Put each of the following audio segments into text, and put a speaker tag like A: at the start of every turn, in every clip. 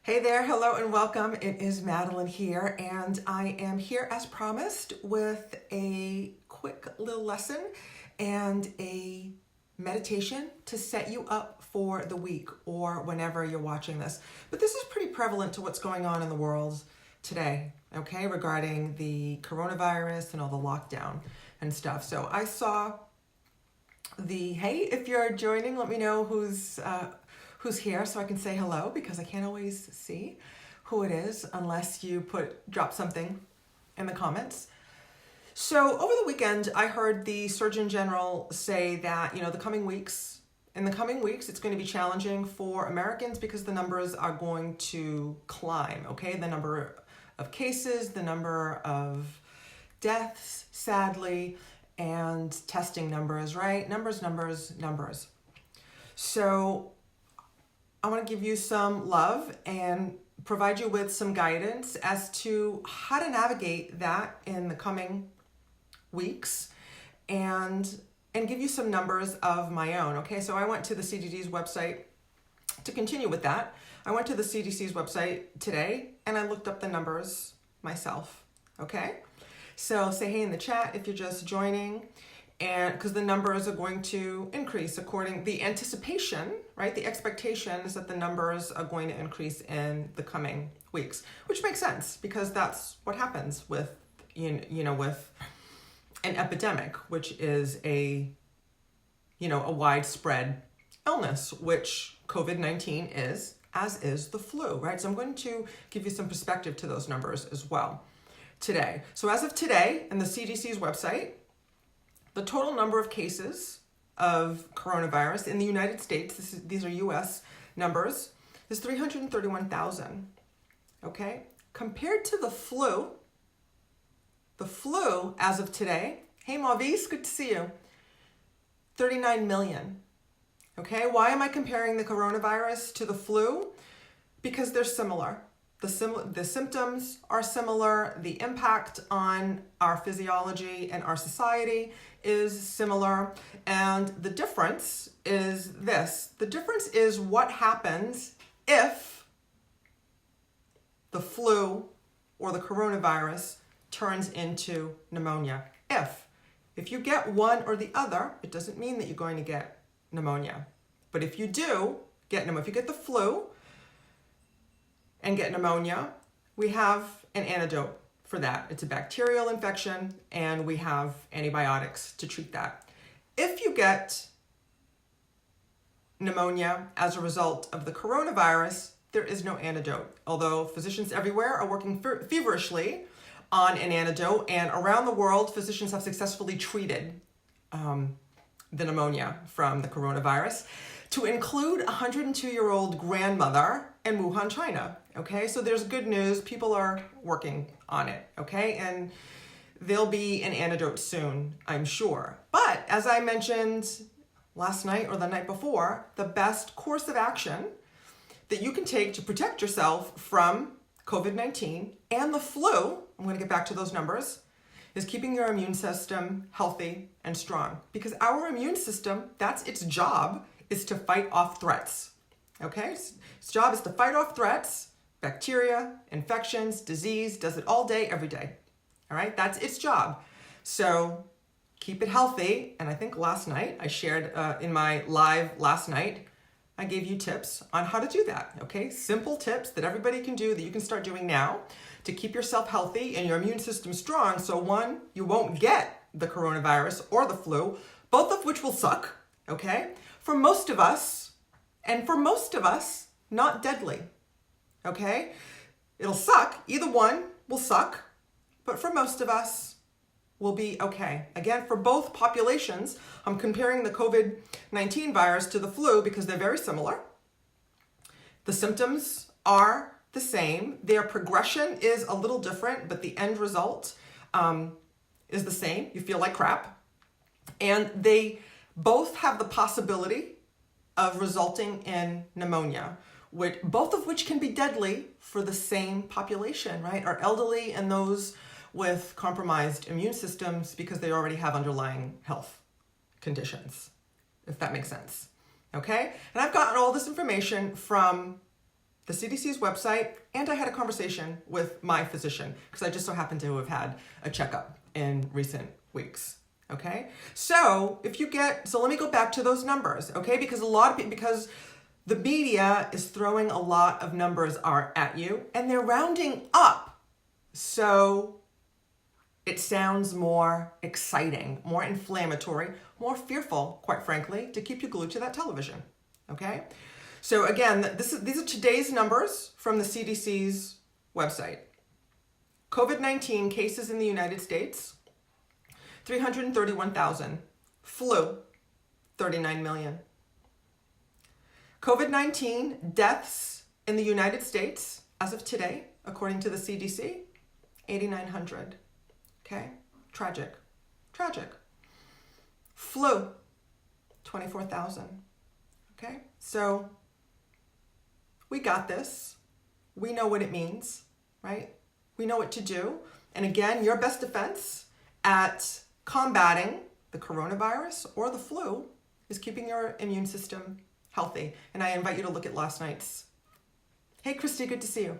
A: Hey there, hello and welcome. It is Madeline here, and I am here as promised with a quick little lesson and a meditation to set you up for the week or whenever you're watching this. But this is pretty prevalent to what's going on in the world today, okay, regarding the coronavirus and all the lockdown and stuff. So I saw hey, if you're joining, let me know who's here so I can say hello, because I can't always see who it is unless you drop something in the comments. So over the weekend, I heard the Surgeon General say that, in the coming weeks, it's going to be challenging for Americans because the numbers are going to climb, okay? The number of cases, the number of deaths, sadly, and testing numbers, right? Numbers. So I want to give you some love and provide you with some guidance as to how to navigate that in the coming weeks and give you some numbers of my own. Okay, so I went to the CDC's website to continue with that. I went to the CDC's website today and I looked up the numbers myself. Okay, so say hey in the chat if you're just joining. And because the numbers are going to increase the anticipation, right? The expectation is that the numbers are going to increase in the coming weeks, which makes sense because that's what happens with, with an epidemic, which is a widespread illness, which COVID-19 is, as is the flu, right? So I'm going to give you some perspective to those numbers as well today. So as of today, in the CDC's website, the total number of cases of coronavirus in the United States, these are US numbers, is 331,000, okay? Compared to the flu as of today, hey Mavis, good to see you, 39 million, okay? Why am I comparing the coronavirus to the flu? Because they're similar. The symptoms are similar. The impact on our physiology and our society is similar. And the difference is this. The difference is what happens if the flu or the coronavirus turns into pneumonia. If you get one or the other, it doesn't mean that you're going to get pneumonia. But if you do get pneumonia, if you get the flu and get pneumonia, we have an antidote for that. It's a bacterial infection, and we have antibiotics to treat that. If you get pneumonia as a result of the coronavirus, there is no antidote, although physicians everywhere are working feverishly on an antidote, and around the world, physicians have successfully treated the pneumonia from the coronavirus, to include a 102-year-old grandmother in Wuhan, China. Okay, so there's good news. People are working on it, okay? And there'll be an antidote soon, I'm sure. But as I mentioned last night or the night before, the best course of action that you can take to protect yourself from COVID-19 and the flu, I'm going to get back to those numbers, is keeping your immune system healthy and strong. Because our immune system, that's its job, is to fight off threats, okay? Its job is to fight off threats, bacteria, infections, disease, does it all day, every day, all right? That's its job. So keep it healthy. And I think last night, I shared in my live last night, I gave you tips on how to do that, okay? Simple tips that everybody can do that you can start doing now to keep yourself healthy and your immune system strong. So one, you won't get the coronavirus or the flu, both of which will suck, okay? For most of us, not deadly, okay? It'll suck. Either one will suck, but for most of us, we'll be okay. Again, for both populations, I'm comparing the COVID-19 virus to the flu because they're very similar. The symptoms are the same. Their progression is a little different, but the end result is the same. You feel like crap. And they both have the possibility of resulting in pneumonia, both of which can be deadly for the same population, right? Our elderly and those with compromised immune systems because they already have underlying health conditions, if that makes sense, okay? And I've gotten all this information from the CDC's website, and I had a conversation with my physician because I just so happened to have had a checkup in recent weeks. Okay, so let me go back to those numbers. Okay, because because the media is throwing a lot of numbers at you, and they're rounding up, so it sounds more exciting, more inflammatory, more fearful, quite frankly, to keep you glued to that television. Okay, so again, these are today's numbers from the CDC's website. COVID-19 cases in the United States, 331,000. Flu, 39 million. COVID-19 deaths in the United States as of today, according to the CDC, 8,900. Okay, tragic. Flu, 24,000. Okay, so we got this. We know what it means, right? We know what to do. And again, your best defense at combating the coronavirus or the flu is keeping your immune system healthy. And I invite you to look at last night's. Hey, Christy, good to see you.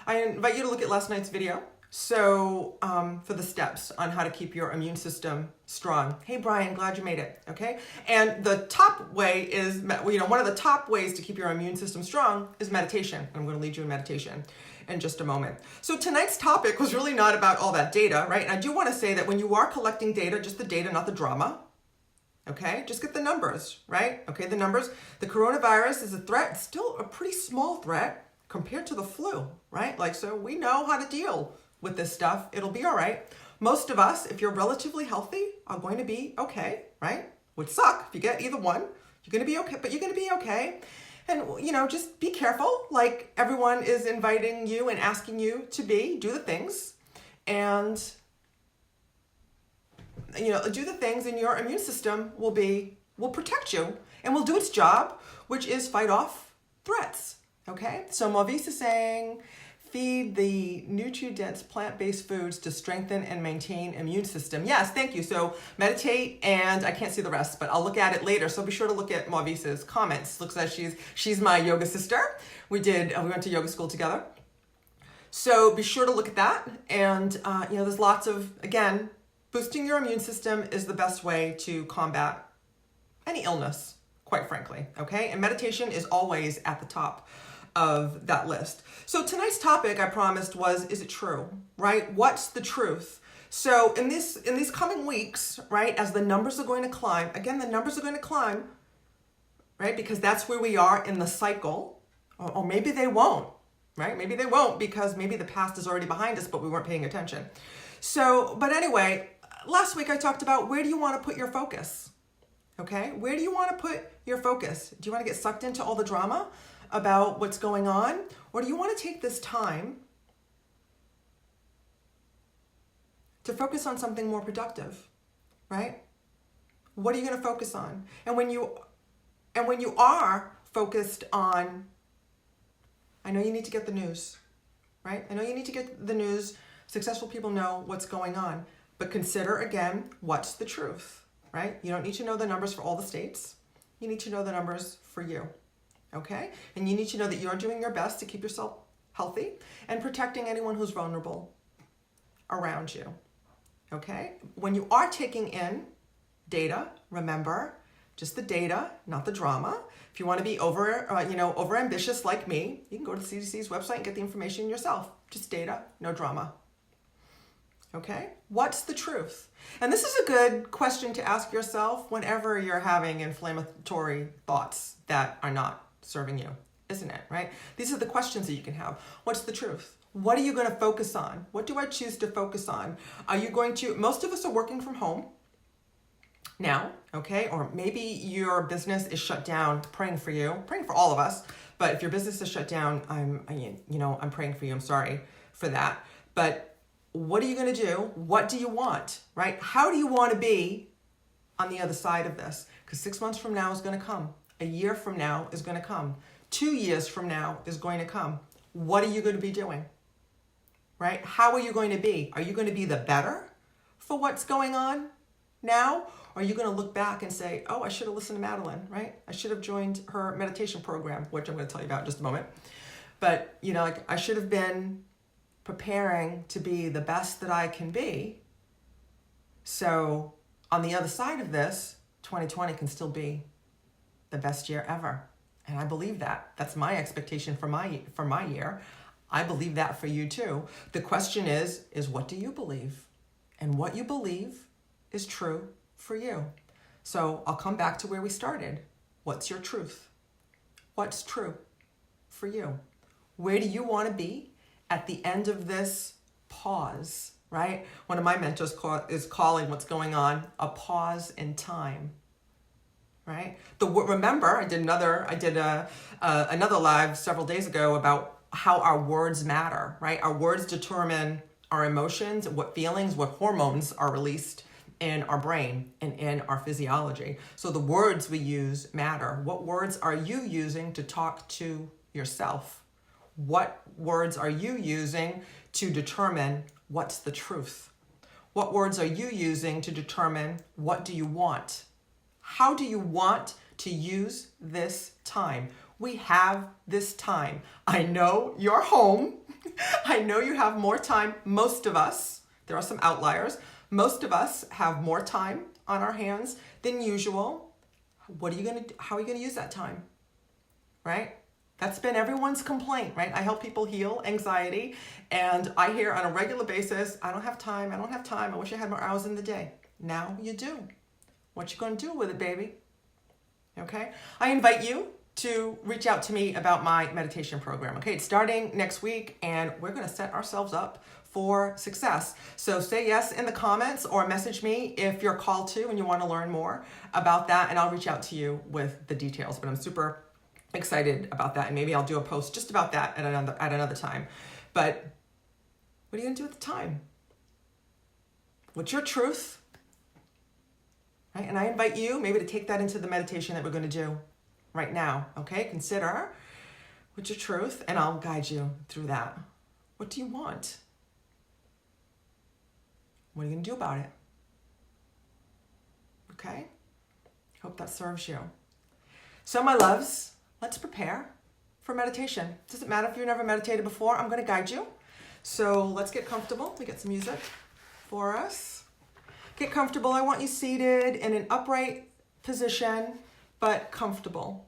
A: I invite you to look at last night's video. So for the steps on how to keep your immune system strong. Hey, Brian, glad you made it. Okay. And the top way is, one of the top ways to keep your immune system strong is meditation. I'm going to lead you in meditation in just a moment. So tonight's topic was really not about all that data, right? And I do want to say that when you are collecting data, just the data, not the drama. Okay, just get the numbers, right? Okay, the numbers. The coronavirus is a threat, still a pretty small threat compared to the flu, right? So we know how to deal with this stuff. It'll be all right. Most of us, if you're relatively healthy, are going to be okay, right? Would suck if you get either one. You're going to be okay, but you're going to be okay. And, just be careful. Like everyone is inviting you and asking you to do the things. And, do the things, and your immune system will protect you and will do its job, which is fight off threats. Okay? So Mavis is saying, feed the nutrient-dense plant-based foods to strengthen and maintain immune system. Yes, thank you. So meditate, and I can't see the rest, but I'll look at it later. So be sure to look at Mavis's comments. Looks like she's my yoga sister. We went to yoga school together. So be sure to look at that. And there's lots of, again, boosting your immune system is the best way to combat any illness, quite frankly. Okay, and meditation is always at the top of that list. So tonight's topic, I promised, was, is it true, right? What's the truth? So in these coming weeks, right, as the numbers are going to climb, again, the numbers are going to climb, right? Because that's where we are in the cycle, or maybe they won't, right? Maybe they won't because maybe the past is already behind us, but we weren't paying attention. So, but anyway, last week I talked about where do you want to put your focus? Okay, where do you want to put your focus? Do you want to get sucked into all the drama about what's going on? Or do you want to take this time to focus on something more productive, right? What are you going to focus on? And when you are focused on, I know you need to get the news, right? I know you need to get the news. Successful people know what's going on, but consider again, what's the truth, right? You don't need to know the numbers for all the states. You need to know the numbers for you. Okay? And you need to know that you're doing your best to keep yourself healthy and protecting anyone who's vulnerable around you. Okay? When you are taking in data, remember, just the data, not the drama. If you want to be over ambitious like me, you can go to the CDC's website and get the information yourself. Just data, no drama. Okay? What's the truth? And this is a good question to ask yourself whenever you're having inflammatory thoughts that are not serving you, isn't it, right? These are the questions that you can have. What's the truth? What are you going to focus on? What do I choose to focus on? Most of us are working from home now, okay? Or maybe your business is shut down, praying for you, praying for all of us. But if your business is shut down, I'm praying for you. I'm sorry for that. But what are you going to do? What do you want, right? How do you want to be on the other side of this? Because 6 months from now is going to come. A year from now is going to come. 2 years from now is going to come. What are you going to be doing? Right? How are you going to be? Are you going to be the better for what's going on now? Or are you going to look back and say, oh, I should have listened to Madeline, right? I should have joined her meditation program, which I'm going to tell you about in just a moment. But, you know, like I should have been preparing to be the best that I can be. So on the other side of this, 2020 can still be the best year ever. And I believe that. That's my expectation for my year. I believe that for you too. The question is what do you believe? And what you believe is true for you. So I'll come back to where we started. What's your truth? What's true for you? Where do you want to be at the end of this pause, right? One of my mentors is calling what's going on a pause in time, right? Remember, I did another live several days ago about how our words matter, right? Our words determine our emotions, what feelings, what hormones are released in our brain and in our physiology. So the words we use matter. What words are you using to talk to yourself? What words are you using to determine what's the truth? What words are you using to determine what do you want? How do you want to use this time? We have this time. I know you're home. I know you have more time. Most of us, there are some outliers, most of us have more time on our hands than usual. How are you going to use that time? Right? That's been everyone's complaint, right? I help people heal anxiety, and I hear on a regular basis, I don't have time, I wish I had more hours in the day. Now you do. What you gonna do with it, baby? Okay? I invite you to reach out to me about my meditation program, okay? It's starting next week, and we're gonna set ourselves up for success. So say yes in the comments or message me if you're called to and you wanna learn more about that, and I'll reach out to you with the details, but I'm super excited about that, and maybe I'll do a post just about that at another time. But what are you gonna do at the time? What's your truth? Right? And I invite you maybe to take that into the meditation that we're gonna do right now, okay? Consider what's your truth, and I'll guide you through that. What do you want? What are you gonna do about it? Okay? Hope that serves you. So my loves, let's prepare for meditation. Doesn't matter if you've never meditated before, I'm gonna guide you. So let's get comfortable. We get some music for us. Get comfortable. I want you seated in an upright position, but comfortable.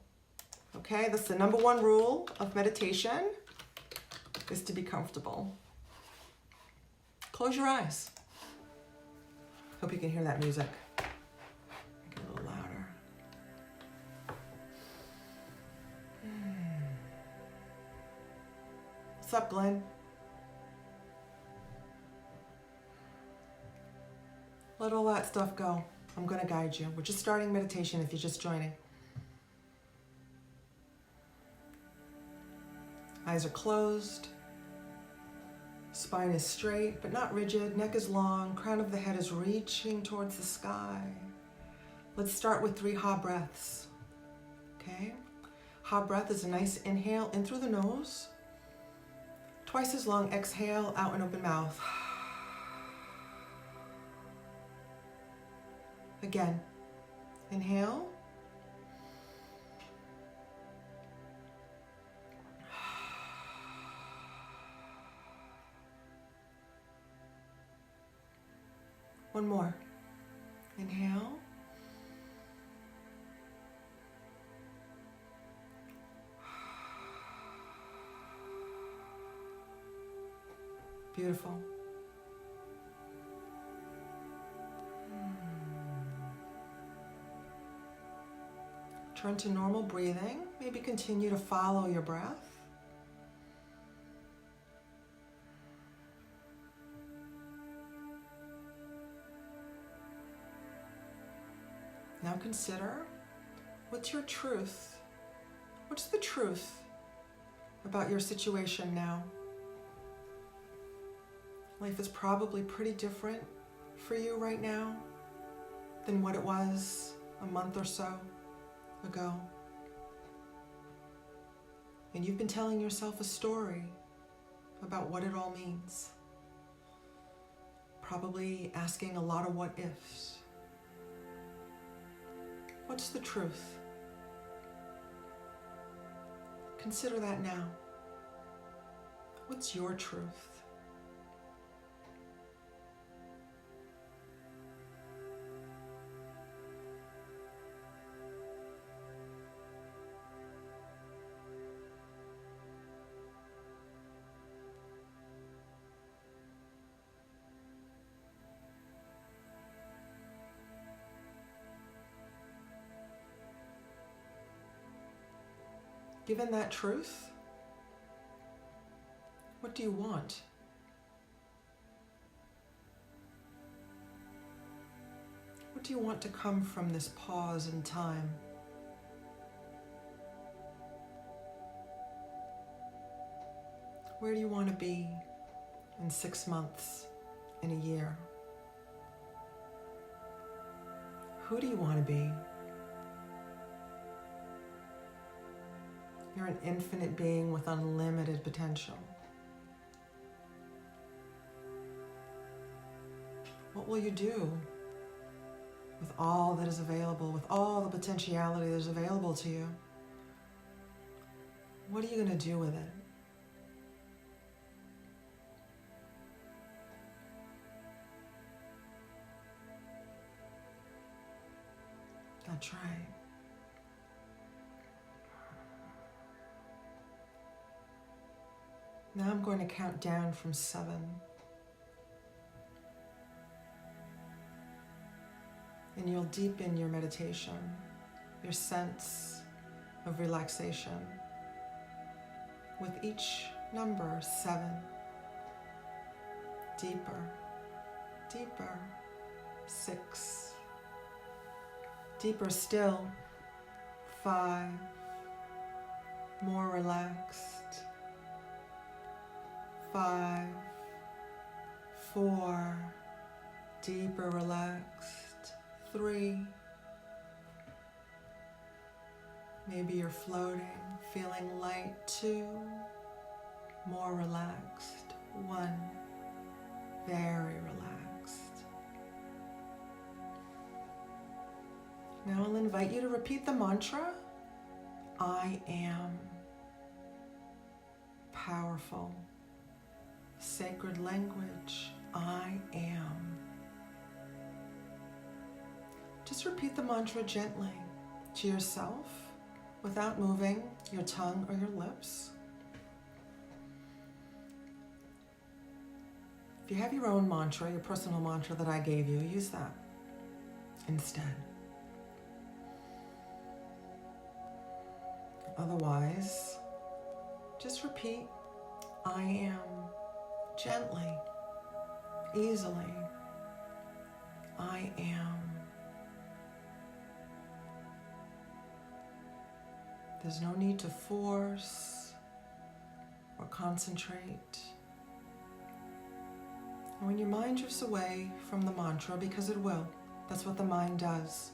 A: Okay, that's the number one rule of meditation, is to be comfortable. Close your eyes. Hope you can hear that music. Make it a little louder. What's up, Glenn? Let all that stuff go. I'm going to guide you. We're just starting meditation if you're just joining. Eyes are closed. Spine is straight but not rigid. Neck is long. Crown of the head is reaching towards the sky. Let's start with 3 Ha breaths. Okay? Ha breath is a nice inhale in through the nose. Twice as long exhale out and open mouth. Again, inhale. One more. Inhale. Beautiful. Turn to normal breathing. Maybe continue to follow your breath. Now consider, what's your truth? What's the truth about your situation now? Life is probably pretty different for you right now than what it was a month or so ago. And you've been telling yourself a story about what it all means. Probably asking a lot of what ifs. What's the truth? Consider that now. What's your truth? Given that truth, what do you want? What do you want to come from this pause in time? Where do you want to be in 6 months, in a year? Who do you want to be? You're an infinite being with unlimited potential. What will you do with all that is available, with all the potentiality that is available to you? What are you going to do with it? That's right. Now I'm going to count down from 7. And you'll deepen your meditation, your sense of relaxation. With each number, 7. Deeper, deeper, 6. Deeper still, 5. More relaxed. 5, 4, deeper relaxed. 3, maybe you're floating, feeling light. 2, more relaxed. 1, very relaxed. Now I'll invite you to repeat the mantra, I am powerful. Sacred language, I am. Just repeat the mantra gently to yourself without moving your tongue or your lips. If you have your own mantra, your personal mantra that I gave you, use that instead. Otherwise, just repeat, I am. Gently, easily, I am. There's no need to force or concentrate. And when your mind drifts away from the mantra, because it will, that's what the mind does.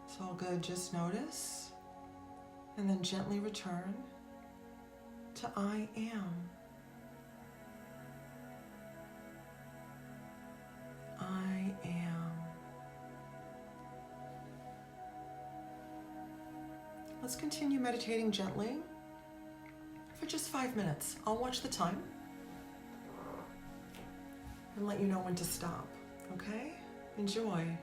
A: It's all good, just notice, and then gently return to I am. I am. Let's continue meditating gently for just 5 minutes. I'll watch the time and let you know when to stop, okay? Enjoy.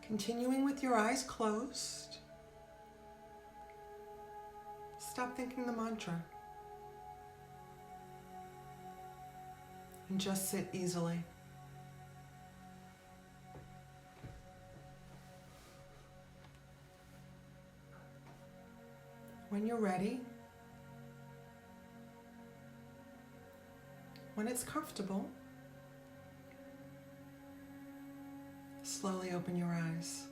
A: Continuing with your eyes closed. Stop thinking the mantra. And just sit easily. When you're ready, when it's comfortable, slowly open your eyes.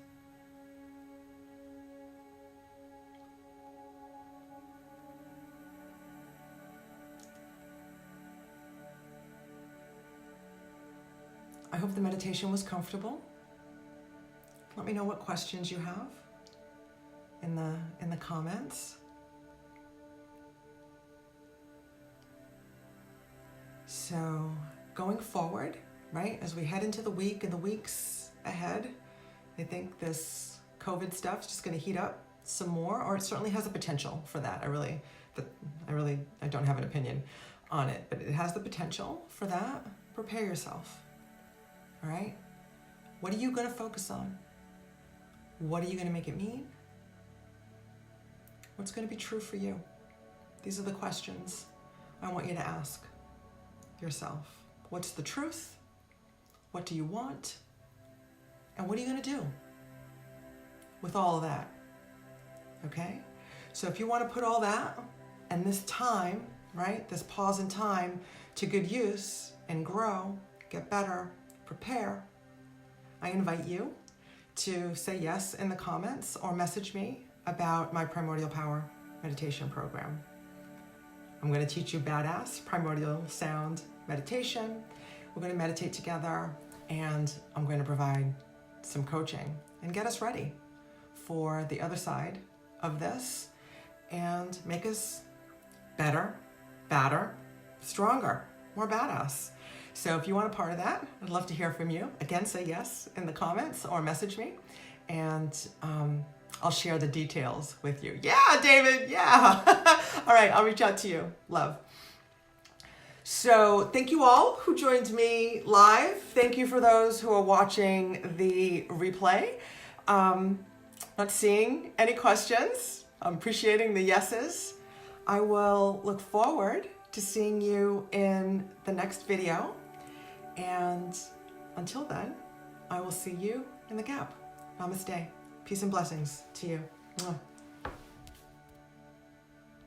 A: I hope the meditation was comfortable. Let me know what questions you have in the comments. So going forward, right, as we head into the week and the weeks ahead, I think this COVID stuff is just going to heat up some more, or it certainly has the potential for that. I don't have an opinion on it, but it has the potential for that. Prepare yourself. All right? What are you going to focus on? What are you going to make it mean? What's going to be true for you? These are the questions I want you to ask yourself. What's the truth? What do you want? And what are you going to do with all of that? Okay? So if you want to put all that and this time, right, this pause in time to good use and grow, get better, prepare, I invite you to say yes in the comments or message me about my Primordial Power meditation program. I'm going to teach you badass primordial sound meditation. We're going to meditate together, and I'm going to provide some coaching and get us ready for the other side of this and make us better, badder, stronger, more badass. So if you want a part of that, I'd love to hear from you. Again, say yes in the comments or message me, and I'll share the details with you. Yeah, David, yeah. All right, I'll reach out to you. Love. So thank you all who joined me live. Thank you for those who are watching the replay. Not seeing any questions. I'm appreciating the yeses. I will look forward to seeing you in the next video. And until then, I will see you in the gap. Namaste. Peace and blessings to you. Mwah.